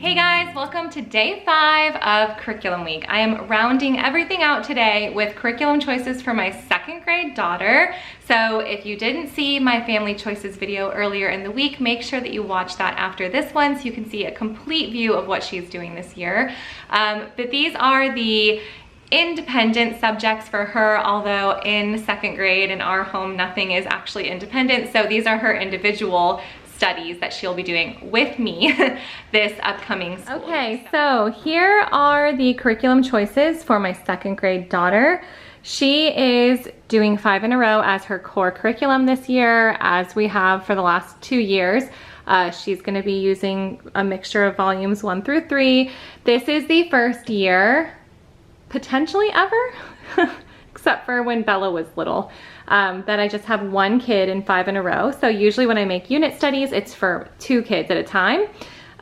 Hey guys, welcome to day 5 of curriculum week. I am rounding everything out today with curriculum choices for my 2nd grade daughter. So if you didn't see my family choices video earlier in the week, make sure that you watch that after this one so you can see a complete view of what she's doing this year. But these are the independent subjects for her, although in 2nd grade in our home nothing is actually independent. So these are her individual studies that she'll be doing with me this upcoming school year. Okay, so here are the curriculum choices for my 2nd grade daughter. She is doing 5 in a row as her core curriculum this year, as we have for the last 2 years. She's going to be using a mixture of volumes 1 through 3. This is the first year, potentially ever, except for when Bella was little, that I just have 1 kid in 5 in a row. So usually when I make unit studies, it's for 2 kids at a time,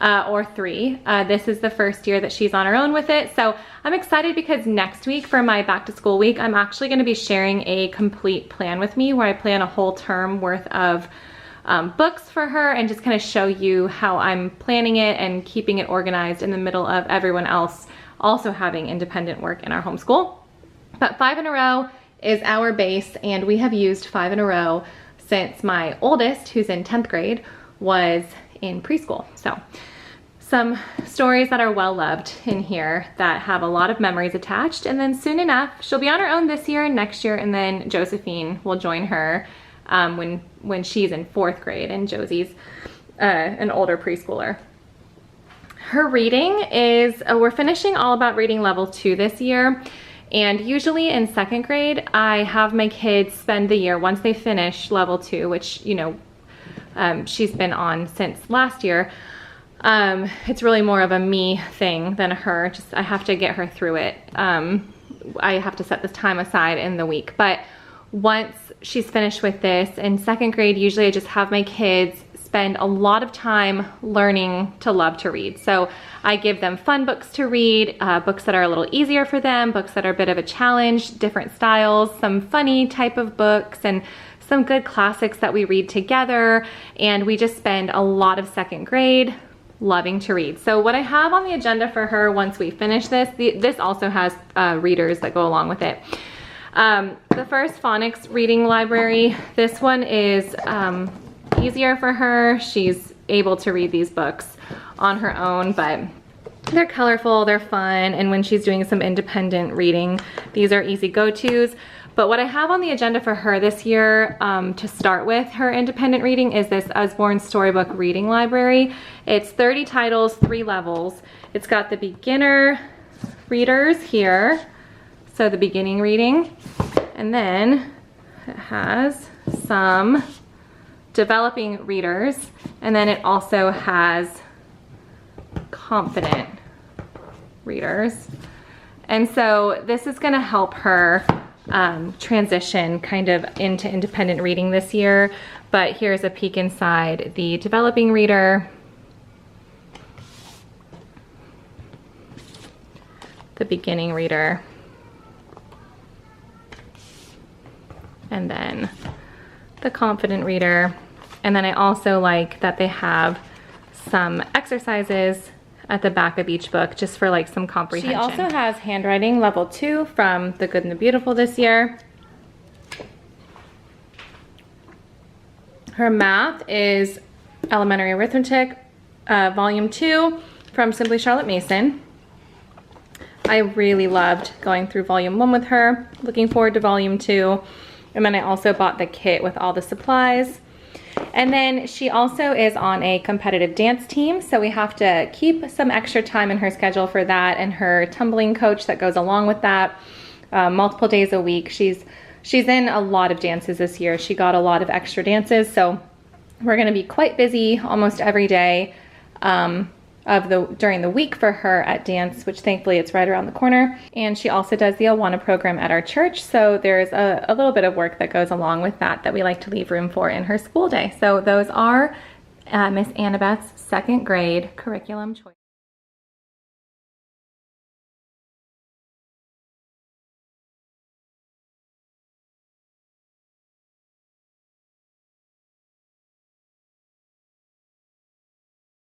or 3. This is the first year that she's on her own with it. So I'm excited because next week for my back to school week, I'm actually gonna be sharing a complete plan with me where I plan a whole term worth of books for her and just kind of show you how I'm planning it and keeping it organized in the middle of everyone else also having independent work in our homeschool. But 5 in a row is our base, and we have used 5 in a row since my oldest, who's in 10th grade, was in preschool. So some stories that are well loved in here that have a lot of memories attached, and then soon enough she'll be on her own this year and next year, and then Josephine will join her when she's in 4th grade, and Josie's an older preschooler. Her reading is, we're finishing All About Reading Level 2 this year. And usually in 2nd grade, I have my kids spend the year, once they finish level 2, which, you know, she's been on since last year. It's really more of a me thing than a her. Just, I have to get her through it. I have to set this time aside in the week. But once she's finished with this, in 2nd grade, usually I just have my kids spend a lot of time learning to love to read. So I give them fun books to read, books that are a little easier for them, books that are a bit of a challenge, different styles, some funny type of books, and some good classics that we read together. And we just spend a lot of 2nd grade loving to read. So what I have on the agenda for her once we finish this, this also has readers that go along with it. The first phonics reading library, this one is easier for her. She's able to read these books on her own, but they're colorful, they're fun, and when she's doing some independent reading, these are easy go-tos. But what I have on the agenda for her this year to start with her independent reading is this Usborne Storybook Reading Library. It's 30 titles, 3 levels. It's got the beginner readers here, so the beginning reading, and then it has some developing readers, and then it also has confident readers. And so this is going to help her transition kind of into independent reading this year. But here's a peek inside the developing reader, the beginning reader, and then the confident reader. And then I also like that they have some exercises at the back of each book just for like some comprehension. She also has handwriting level 2 from The Good and the Beautiful this year. Her math is elementary arithmetic, volume 2 from Simply Charlotte Mason. I really loved going through volume 1 with her. Looking forward to volume 2. And then I also bought the kit with all the supplies. And then she also is on a competitive dance team, so we have to keep some extra time in her schedule for that, and her tumbling coach that goes along with that, multiple days a week. She's in a lot of dances this year. She got a lot of extra dances, so we're gonna be quite busy almost every day during the week for her at dance, which thankfully it's right around the corner. And she also does the Awana program at our church, so there's a little bit of work that goes along with that we like to leave room for in her school day. So those are Miss Annabeth's 2nd grade curriculum choices.